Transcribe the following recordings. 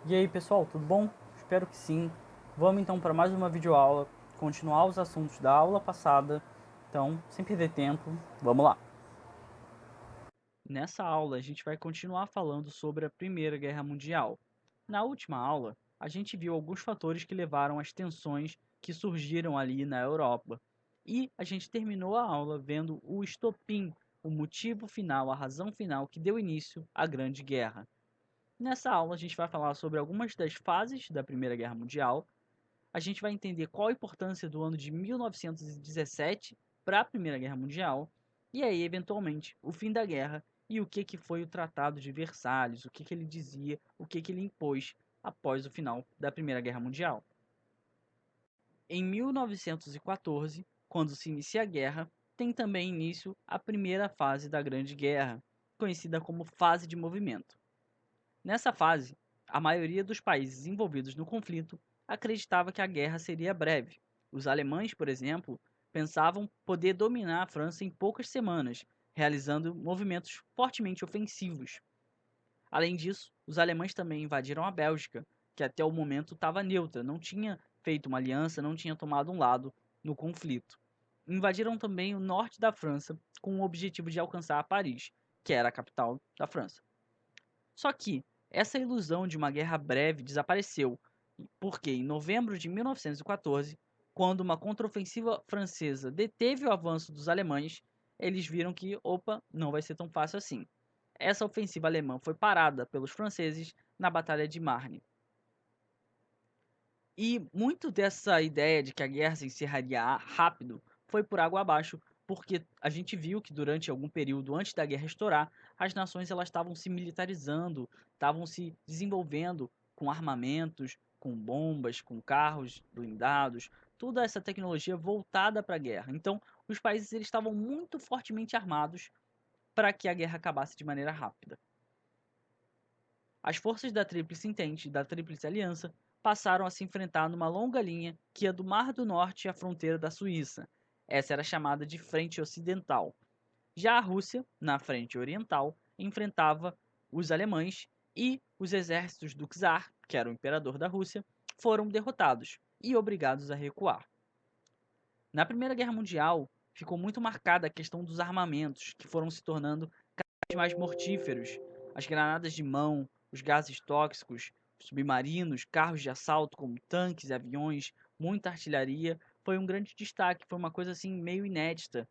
E aí pessoal, tudo bom? Espero que sim. Vamos então para mais uma videoaula, continuar os assuntos da aula passada. Então, sem perder tempo, vamos lá. Nessa aula a gente vai continuar falando sobre a Primeira Guerra Mundial. Na última aula, a gente viu alguns fatores que levaram às tensões que surgiram ali na Europa. E a gente terminou a aula vendo o estopim, o motivo final, a razão final que deu início à Grande Guerra. Nessa aula, a gente vai falar sobre algumas das fases da Primeira Guerra Mundial. A gente vai entender qual a importância do ano de 1917 para a Primeira Guerra Mundial. E aí, eventualmente, o fim da guerra e o que foi o Tratado de Versalhes, o que ele dizia, o que ele impôs após o final da Primeira Guerra Mundial. Em 1914, quando se inicia a guerra, tem também início a primeira fase da Grande Guerra, conhecida como fase de movimento. Nessa fase, a maioria dos países envolvidos no conflito acreditava que a guerra seria breve. Os alemães, por exemplo, pensavam poder dominar a França em poucas semanas, realizando movimentos fortemente ofensivos. Além disso, os alemães também invadiram a Bélgica, que até o momento estava neutra, não tinha feito uma aliança, não tinha tomado um lado no conflito. Invadiram também o norte da França com o objetivo de alcançar Paris, que era a capital da França. Só que essa ilusão de uma guerra breve desapareceu, porque em novembro de 1914, quando uma contraofensiva francesa deteve o avanço dos alemães, eles viram que, opa, não vai ser tão fácil assim. Essa ofensiva alemã foi parada pelos franceses na Batalha de Marne. E muito dessa ideia de que a guerra se encerraria rápido foi por água abaixo, porque a gente viu que durante algum período antes da guerra estourar, as nações elas estavam se militarizando, estavam se desenvolvendo com armamentos, com bombas, com carros blindados, toda essa tecnologia voltada para a guerra. Então, os países eles estavam muito fortemente armados para que a guerra acabasse de maneira rápida. As forças da Tríplice Entente e da Tríplice Aliança passaram a se enfrentar numa longa linha que ia do Mar do Norte à fronteira da Suíça. Essa era chamada de Frente Ocidental. Já a Rússia, na Frente Oriental, enfrentava os alemães e os exércitos do czar, que era o imperador da Rússia, foram derrotados e obrigados a recuar. Na Primeira Guerra Mundial, ficou muito marcada a questão dos armamentos, que foram se tornando mais mortíferos, as granadas de mão, os gases tóxicos, submarinos, carros de assalto como tanques e aviões, muita artilharia, foi um grande destaque, foi uma coisa assim meio inédita.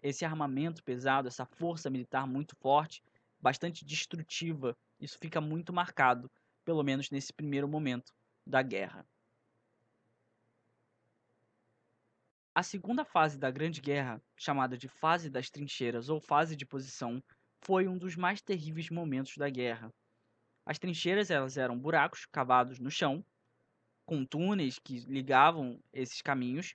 Esse armamento pesado, essa força militar muito forte, bastante destrutiva, isso fica muito marcado, pelo menos nesse primeiro momento da guerra. A segunda fase da Grande Guerra, chamada de Fase das Trincheiras ou Fase de Posição, foi um dos mais terríveis momentos da guerra. As trincheiras elas eram buracos cavados no chão, com túneis que ligavam esses caminhos,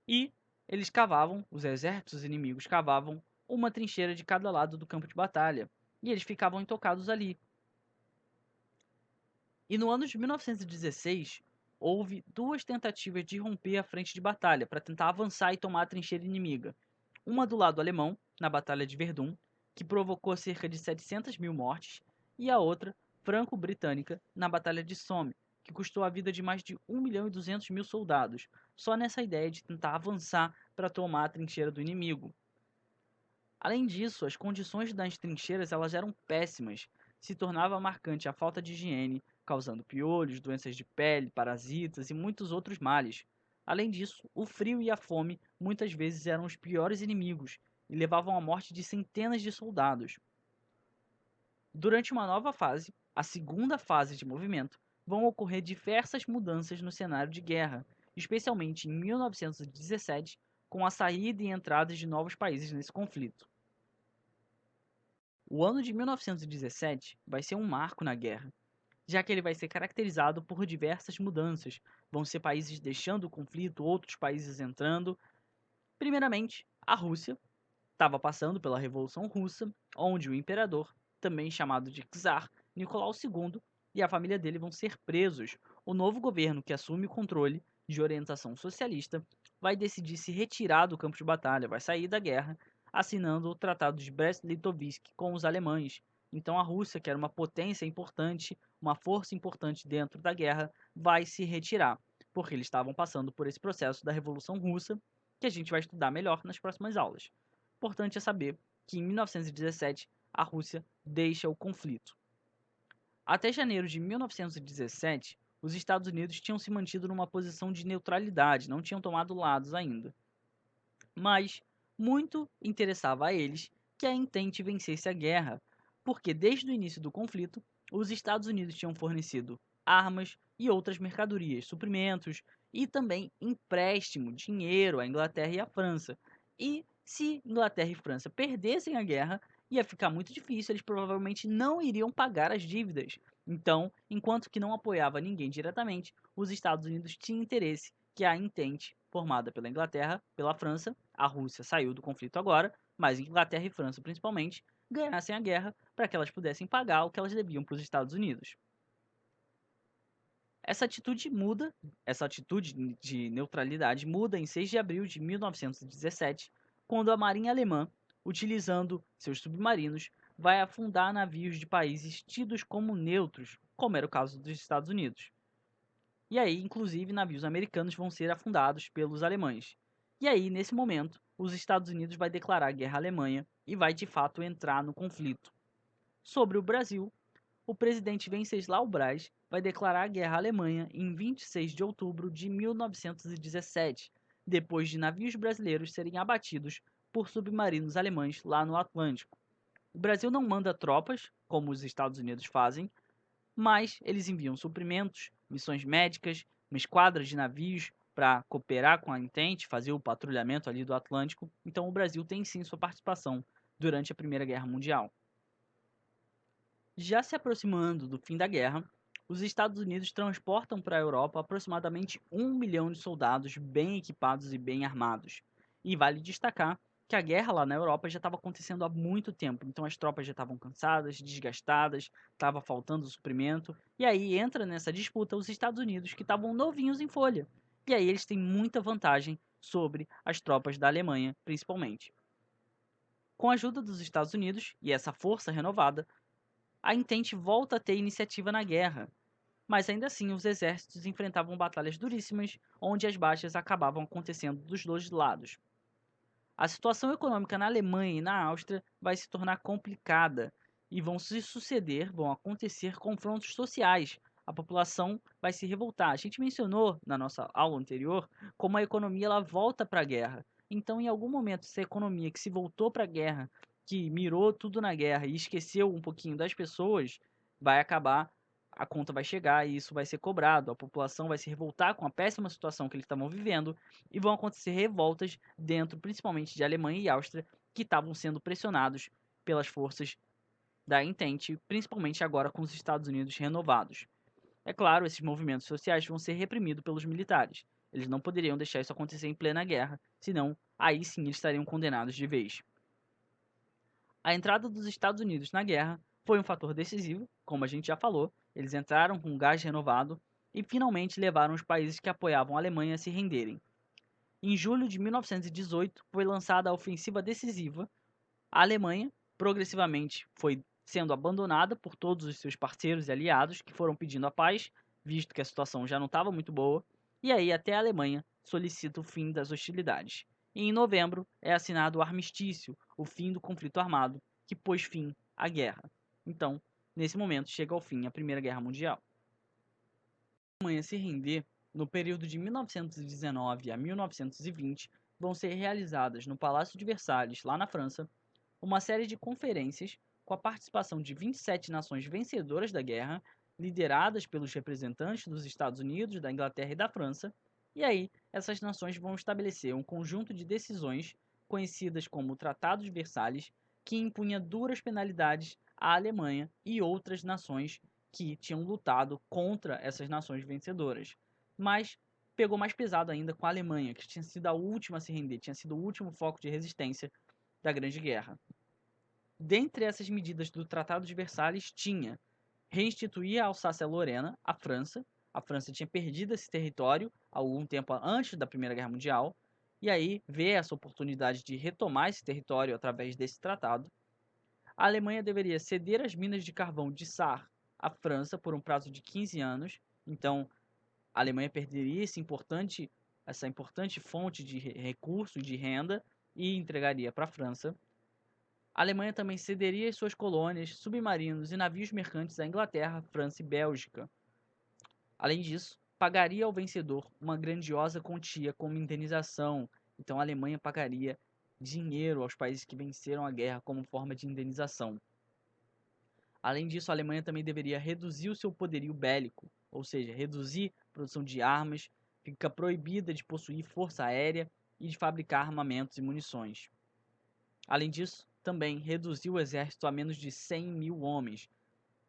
e eles cavavam, os exércitos inimigos cavavam uma trincheira de cada lado do campo de batalha, e eles ficavam intocados ali. E no ano de 1916, houve duas tentativas de romper a frente de batalha para tentar avançar e tomar a trincheira inimiga. Uma do lado alemão, na Batalha de Verdun, que provocou cerca de 700 mil mortes, e a outra, franco-britânica, na Batalha de Somme, que custou a vida de mais de 1.200.000 soldados, só nessa ideia de tentar avançar para tomar a trincheira do inimigo. Além disso, as condições das trincheiras elas eram péssimas, se tornava marcante a falta de higiene, causando piolhos, doenças de pele, parasitas e muitos outros males. Além disso, o frio e a fome muitas vezes eram os piores inimigos e levavam à morte de centenas de soldados. Durante uma nova fase, a segunda fase de movimento, vão ocorrer diversas mudanças no cenário de guerra, especialmente em 1917, com a saída e entrada de novos países nesse conflito. O ano de 1917 vai ser um marco na guerra, já que ele vai ser caracterizado por diversas mudanças. Vão ser países deixando o conflito, outros países entrando. Primeiramente, a Rússia estava passando pela Revolução Russa, onde o imperador, também chamado de czar, Nicolau II, e a família dele vão ser presos. O novo governo que assume o controle de orientação socialista vai decidir se retirar do campo de batalha, vai sair da guerra, assinando o Tratado de Brest-Litovsk com os alemães. Então a Rússia, que era uma potência importante, uma força importante dentro da guerra, vai se retirar, porque eles estavam passando por esse processo da Revolução Russa, que a gente vai estudar melhor nas próximas aulas. Importante é saber que em 1917 a Rússia deixa o conflito. Até janeiro de 1917, os Estados Unidos tinham se mantido numa posição de neutralidade, não tinham tomado lados ainda. Mas muito interessava a eles que a Entente vencesse a guerra, porque desde o início do conflito, os Estados Unidos tinham fornecido armas e outras mercadorias, suprimentos e também empréstimo, dinheiro à Inglaterra e à França. E se Inglaterra e França perdessem a guerra, ia ficar muito difícil, eles provavelmente não iriam pagar as dívidas. Então, enquanto que não apoiava ninguém diretamente, os Estados Unidos tinham interesse que a Entente, formada pela Inglaterra, pela França, a Rússia saiu do conflito agora, mas Inglaterra e França principalmente, ganhassem a guerra para que elas pudessem pagar o que elas deviam para os Estados Unidos. Essa atitude muda, essa atitude de neutralidade muda em 6 de abril de 1917, quando a Marinha Alemã, utilizando seus submarinos, vai afundar navios de países tidos como neutros, como era o caso dos Estados Unidos. E aí, inclusive, navios americanos vão ser afundados pelos alemães. E aí, nesse momento, os Estados Unidos vai declarar guerra à Alemanha e vai de fato entrar no conflito. Sobre o Brasil, o presidente Venceslau Braz vai declarar guerra à Alemanha em 26 de outubro de 1917, depois de navios brasileiros serem abatidos por submarinos alemães lá no Atlântico. O Brasil não manda tropas, como os Estados Unidos fazem, mas eles enviam suprimentos, missões médicas, uma esquadra de navios para cooperar com a Entente, fazer o patrulhamento ali do Atlântico. Então o Brasil tem sim sua participação durante a Primeira Guerra Mundial. Já se aproximando do fim da guerra, os Estados Unidos transportam para a Europa aproximadamente 1 milhão de soldados bem equipados e bem armados. E vale destacar que a guerra lá na Europa já estava acontecendo há muito tempo, então as tropas já estavam cansadas, desgastadas, estava faltando suprimento, e aí entra nessa disputa os Estados Unidos, que estavam novinhos em folha. E aí eles têm muita vantagem sobre as tropas da Alemanha, principalmente. Com a ajuda dos Estados Unidos e essa força renovada, a Entente volta a ter iniciativa na guerra, mas ainda assim os exércitos enfrentavam batalhas duríssimas, onde as baixas acabavam acontecendo dos dois lados. A situação econômica na Alemanha e na Áustria vai se tornar complicada e vão acontecer confrontos sociais. A população vai se revoltar. A gente mencionou na nossa aula anterior como a economia ela volta para a guerra. Então, em algum momento, essa economia que se voltou para a guerra, que mirou tudo na guerra e esqueceu um pouquinho das pessoas, vai acabar, a conta vai chegar e isso vai ser cobrado. A população vai se revoltar com a péssima situação que eles estavam vivendo e vão acontecer revoltas dentro, principalmente de Alemanha e Áustria, que estavam sendo pressionados pelas forças da Entente, principalmente agora com os Estados Unidos renovados. É claro, esses movimentos sociais vão ser reprimidos pelos militares. Eles não poderiam deixar isso acontecer em plena guerra, senão aí sim eles estariam condenados de vez. A entrada dos Estados Unidos na guerra foi um fator decisivo, como a gente já falou, eles entraram com gás renovado e finalmente levaram os países que apoiavam a Alemanha a se renderem. Em julho de 1918 foi lançada a ofensiva decisiva. A Alemanha progressivamente foi sendo abandonada por todos os seus parceiros e aliados que foram pedindo a paz, visto que a situação já não estava muito boa, e aí até a Alemanha solicita o fim das hostilidades. E em novembro é assinado o armistício, o fim do conflito armado, que pôs fim à guerra. Então, nesse momento chega ao fim a Primeira Guerra Mundial. A Alemanha se render, no período de 1919 a 1920, vão ser realizadas no Palácio de Versalhes, lá na França, uma série de conferências com a participação de 27 nações vencedoras da guerra, lideradas pelos representantes dos Estados Unidos, da Inglaterra e da França. E aí, essas nações vão estabelecer um conjunto de decisões conhecidas como o Tratado de Versalhes, que impunha duras penalidades à Alemanha e outras nações que tinham lutado contra essas nações vencedoras. Mas pegou mais pesado ainda com a Alemanha, que tinha sido a última a se render, tinha sido o último foco de resistência da Grande Guerra. Dentre essas medidas do Tratado de Versalhes tinha reinstituir a Alsácia-Lorena à França. A França tinha perdido esse território algum tempo antes da Primeira Guerra Mundial, e aí vê essa oportunidade de retomar esse território através desse tratado. A Alemanha deveria ceder as minas de carvão de Saar à França por um prazo de 15 anos. Então, a Alemanha perderia essa importante fonte de recurso e de renda e entregaria para a França. A Alemanha também cederia as suas colônias, submarinos e navios mercantes à Inglaterra, França e Bélgica. Além disso, pagaria ao vencedor uma grandiosa quantia como indenização. Então a Alemanha pagaria dinheiro aos países que venceram a guerra como forma de indenização. Além disso, a Alemanha também deveria reduzir o seu poderio bélico, ou seja, reduzir a produção de armas, fica proibida de possuir força aérea e de fabricar armamentos e munições. Além disso, também reduziu o exército a menos de 100 mil homens,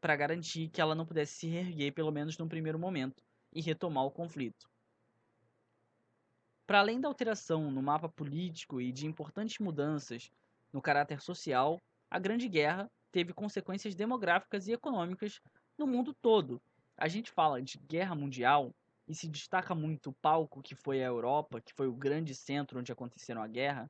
para garantir que ela não pudesse se reerguer pelo menos num primeiro momento e retomar o conflito. Para além da alteração no mapa político e de importantes mudanças no caráter social, a Grande Guerra teve consequências demográficas e econômicas no mundo todo. A gente fala de guerra mundial e se destaca muito o palco que foi a Europa, que foi o grande centro onde aconteceu a guerra,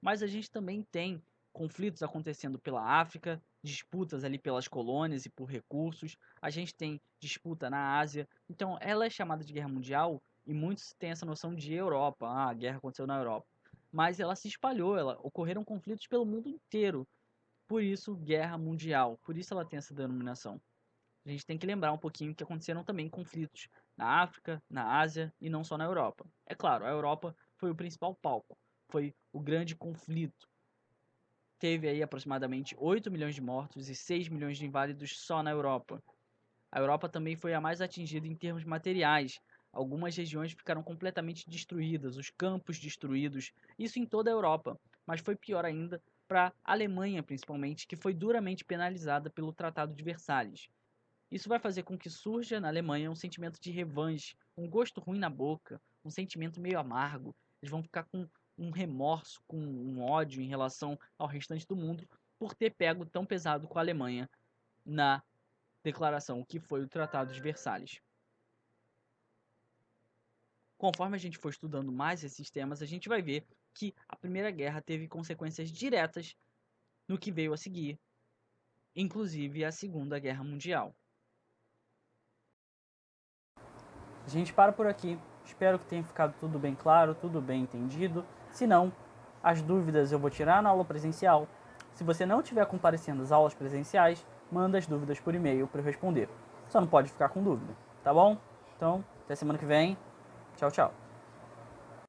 mas a gente também tem conflitos acontecendo pela África, disputas ali pelas colônias e por recursos, a gente tem disputa na Ásia, então ela é chamada de guerra mundial e muitos têm essa noção de Europa, a guerra aconteceu na Europa, mas ela se espalhou, ocorreram conflitos pelo mundo inteiro, por isso guerra mundial, por isso ela tem essa denominação. A gente tem que lembrar um pouquinho que aconteceram também conflitos na África, na Ásia e não só na Europa. É claro, a Europa foi o principal palco, foi o grande conflito. Teve aí aproximadamente 8 milhões de mortos e 6 milhões de inválidos só na Europa. A Europa também foi a mais atingida em termos materiais. Algumas regiões ficaram completamente destruídas, os campos destruídos, isso em toda a Europa. Mas foi pior ainda para a Alemanha, principalmente, que foi duramente penalizada pelo Tratado de Versalhes. Isso vai fazer com que surja na Alemanha um sentimento de revanche, um gosto ruim na boca, um sentimento meio amargo. Eles vão ficar com um remorso, com um ódio em relação ao restante do mundo por ter pego tão pesado com a Alemanha na declaração que foi o Tratado de Versalhes. Conforme a gente for estudando mais esses temas, a gente vai ver que a Primeira Guerra teve consequências diretas no que veio a seguir, inclusive a Segunda Guerra Mundial. A gente para por aqui. Espero que tenha ficado tudo bem claro, tudo bem entendido. Se não, as dúvidas eu vou tirar na aula presencial. Se você não estiver comparecendo às aulas presenciais, manda as dúvidas por e-mail para eu responder. Só não pode ficar com dúvida, tá bom? Então, até semana que vem. Tchau, tchau.